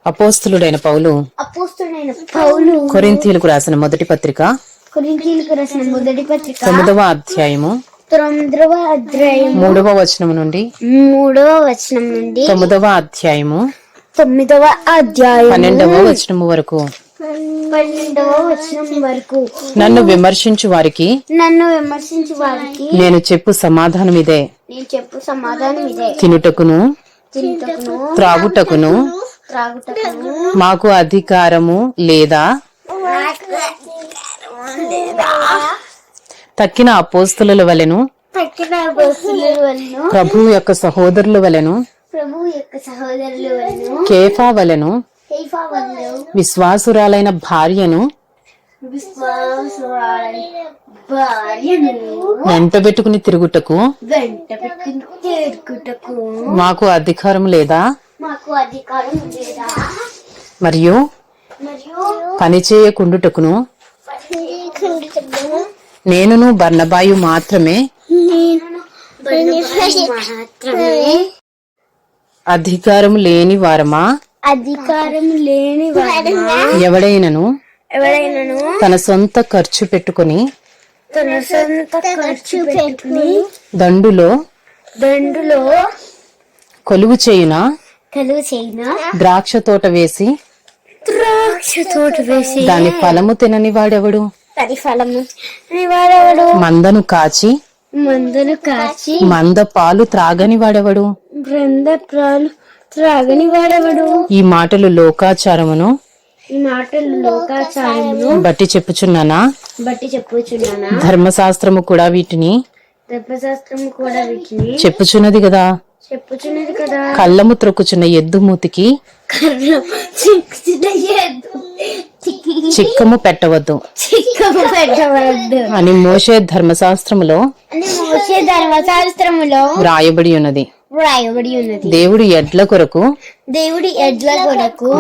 అపోస్తలుడైన పౌలు కొరింథీయులకు రాసిన మొదటి పత్రిక 9వ అధ్యాయము 3వ వచనం నుండి 9వ అధ్యాయము 12వ వచనం వరకు నన్ను విమర్శించు వారికి నేను చెప్పు సమాధానం ఇదే. తినుటకును త్రాగుటకును మాకు అధికారము లేదా? తక్కిన అపోస్తలుల వలెను ప్రభువు యొక్క సహోదరుల వలెను కేఫా వలెను విశ్వాసురాలైన భార్యను వెంటబెట్టుకుని తిరుగుటకు మాకు అధికారం లేదా? మరియు పనిచేయకుండుటకును నేనును బర్నబాయు మాత్రమే అధికారం లేని వారమా? ఎవడైనను తన సొంత ఖర్చు పెట్టుకుని దండులో కొలువు చేయున ద్రాక్ష తోట వేసి దాని ఫలము తినని వాడెవడు? మందను కాచి మంద పాలు త్రాగని వాడెవడు? ఈ మాటలు లోకాచారమును బట్టి చెప్పుచున్నానా? ధర్మశాస్త్రము కూడా వీటిని చెప్పుచున్నది కదా. కళ్ళము త్రొక్కుచున్న ఎద్దు మూతికి చిక్కము పెట్టవద్దు అని మోషే ధర్మశాస్త్రములో వ్రాయబడి ఉన్నది. దేవుడు ఎడ్ల కొరకు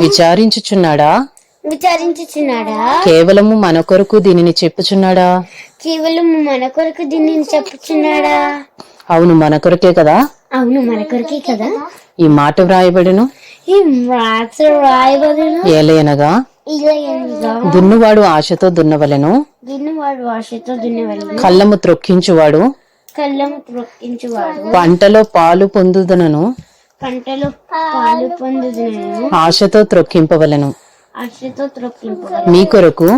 విచారించుచున్నాడా? కేవలము మన కొరకు దీనిని చెప్పుచున్నాడా? అవును, మన కొరకే కదా. ఈ మాట వ్రాయబడిను. ఏలయనగా దున్నువాడు ఆశతో దున్నవలెను, కళ్ళము త్రొక్కించువాడు పంటలో పాలు పొందుదనను ఆశతో త్రొక్కింపవలెను. మీ కొరకు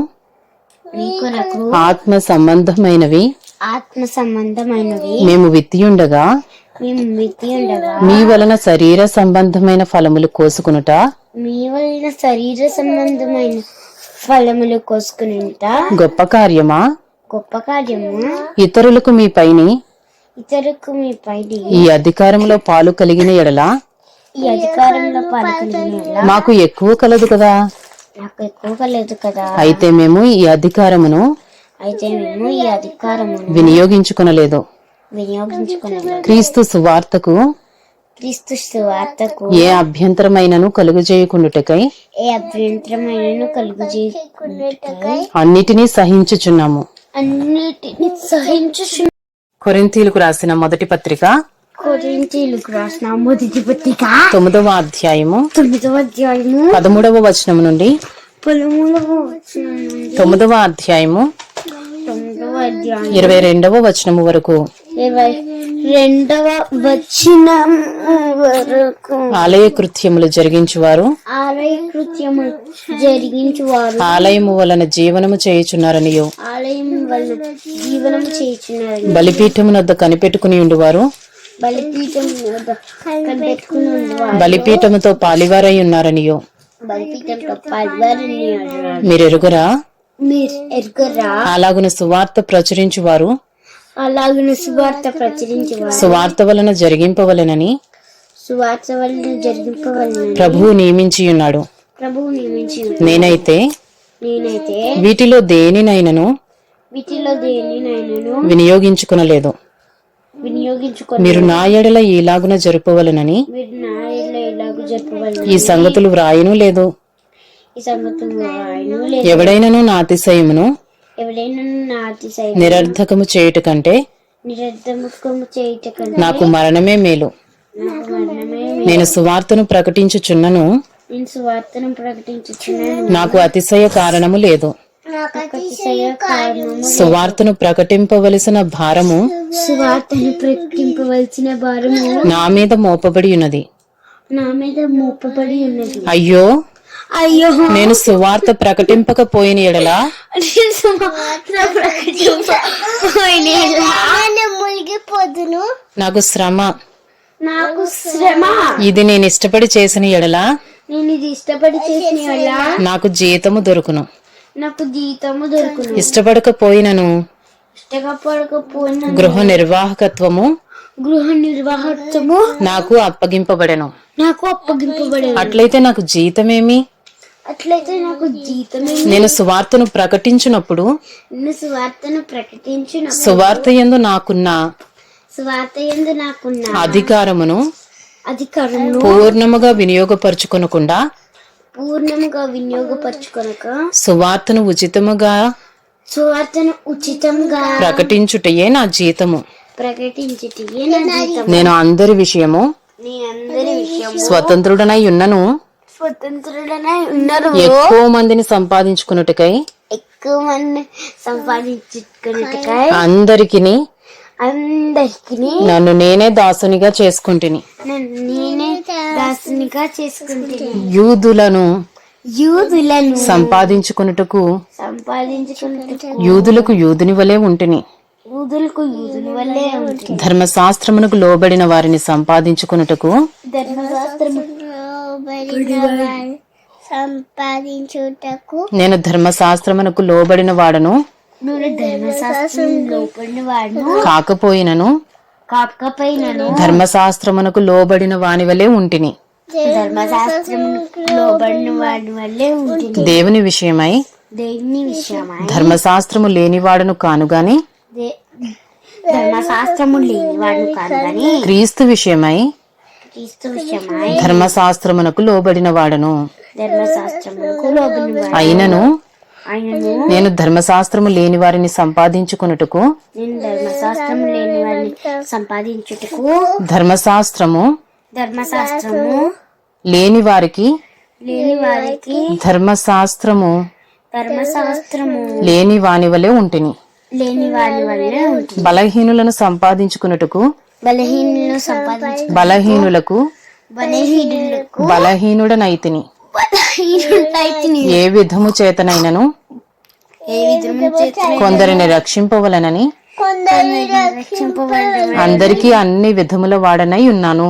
ఆత్మ సంబంధమైనవి మేము విత్తియుండగా మీ వలన శరీర సంబంధమైన ఫలములు కోసుకునుట గొప్ప కార్యమా? ఇతరులకు మీ పైని ఈ అధికారంలో పాలు కలిగిన ఎడల మాకు ఎక్కువ కలదు కదా. అయితే మేము ఈ అధికారమును వినియోగించుకొనలేదు. క్రీస్తు సువార్తకు ఏ అభ్యంతరమైనను కలుగజేయకుండుటకై అన్నిటినీ సహించుచున్నాము. కొరింథీయులకు రాసిన మొదటి పత్రిక 9వ అధ్యాయము 13వ వచనం నుండి 9వ అధ్యాయము 22వ వచనము వరకు ఆలయ కృత్యములు జరిగించువారు ఆలయము వలన జీవనము చేయుచున్నారనియు బలిపీఠమునొద్ద కనిపెట్టుకుని ఉండువారు బలిపీఠముతో పాలివారై ఉన్నారనియో మీరెరుగరా? అలాగున సువార్త ప్రచురించువారు సువార్త వలన జరిగింపవలెనని ప్రభువు నియమించి ఉన్నాడు. నేనైతే వీటిలో దేనినైనను వినియోగించుకొనలేదు. మీరు నా ఎడల ఈలాగున జరుపవలెనని ఈ సంగతులు వ్రాయను లేదు. ఎవడైనను నా అతిశయమును నిరర్ధకము చేయుట కంటే నాకు మరణమే మేలు. నేను సువార్తను ప్రకటించుచున్నను, నేను సువార్తను ప్రకటించుచున్నాను. నాకు అతిశయ కారణము లేదు. అతిశయ కారణము సువార్తను ప్రకటింపవలసిన భారము సువార్తను ప్రకటింపవలసిన భారము నా మీద మోపబడి ఉన్నది. నా మీద మోపబడి ఉన్నది. అయ్యో, అయ్యో, నేను సువార్త ప్రకటింపకపోయిన ఎడల మునిగిపోదును. నాకు శ్రమ. నాకు శ్రమ. ఇది నేను ఇష్టపడి చేసిన ఎడల నేను ఇది ఇష్టపడి చేసిన ఎడల నాకు జీతము దొరుకును. నాకు జీతము దొరుకును. ఇష్టపడకపోయినను ఇష్టపడకపోయిన గృహ నిర్వాహకత్వము గృహ నిర్వాహకము నాకు అప్పగింపబడెను. నాకు అప్పగింపబడేది. అట్లయితే నాకు జీతమేమి? అట్లయితే నాకు జీతమే. నేను సువార్తను ప్రకటించినప్పుడు నేను సువార్తను ప్రకటించిన సువార్త యందు నాకున్న సువార్త యందు నాకున్న అధికారమును అధికారమును పూర్ణముగా వినియోగపరచుకొనకుండా పూర్ణముగా వినియోగపరచుకొనక సువార్తను ఉచితముగా ప్రకటించుటయే నా జీతము. ప్రకటించుటే నా జీతము. నేను అందరి విషయము నీ అందరి విషయము స్వతంత్రుడనై ఉన్నను. స్వతంత్రుడనై ఉన్నారు. ఎక్కువ మందిని సంపాదించుకున్నట్టుకై ఎక్కువ మంది సంపాదించుకున్నట్టుకై అందరికిని నన్ను నేనే దాసునిగా చేసుకుంటుని. నేనే దాసునిగా చేసుకుంటుని. యూదులను సంపాదించుకున్నట్టుకు యూదులకు యూదుని వలె ఉంటిని. యూదుని వల్లే ఉంటుంది. ధర్మశాస్త్రమునకు లోబడిన వారిని సంపాదించుకున్నట్టుకు సంపాదించుటకు నేను ధర్మశాస్త్రమునకు లోబడిన వాడను కాకపోయినను ధర్మశాస్త్రమునకు లోబడిన వాని వలె ఉంటిని. దేవుని విషయమై ధర్మశాస్త్రము లేనివాడను కానుగాని క్రీస్తు విషయమై ధర్మశాస్త్రమునకు లోబడిన వాడను. అయినను నేను ధర్మశాస్త్రము లేని వారిని సంపాదించుకొనుటకు ధర్మశాస్త్రము లేని వారికి ధర్మశాస్త్రము లేని వాని వలె ఉంటిని. బలహీనులను సంపాదించుకున్నట్టుకు బలహీనులకు బలహీనుడనైతిని. ఏ విధము చేతనైనను కొందరిని రక్షింపవలనని అందరికీ అన్ని విధముల వాడనై ఉన్నాను.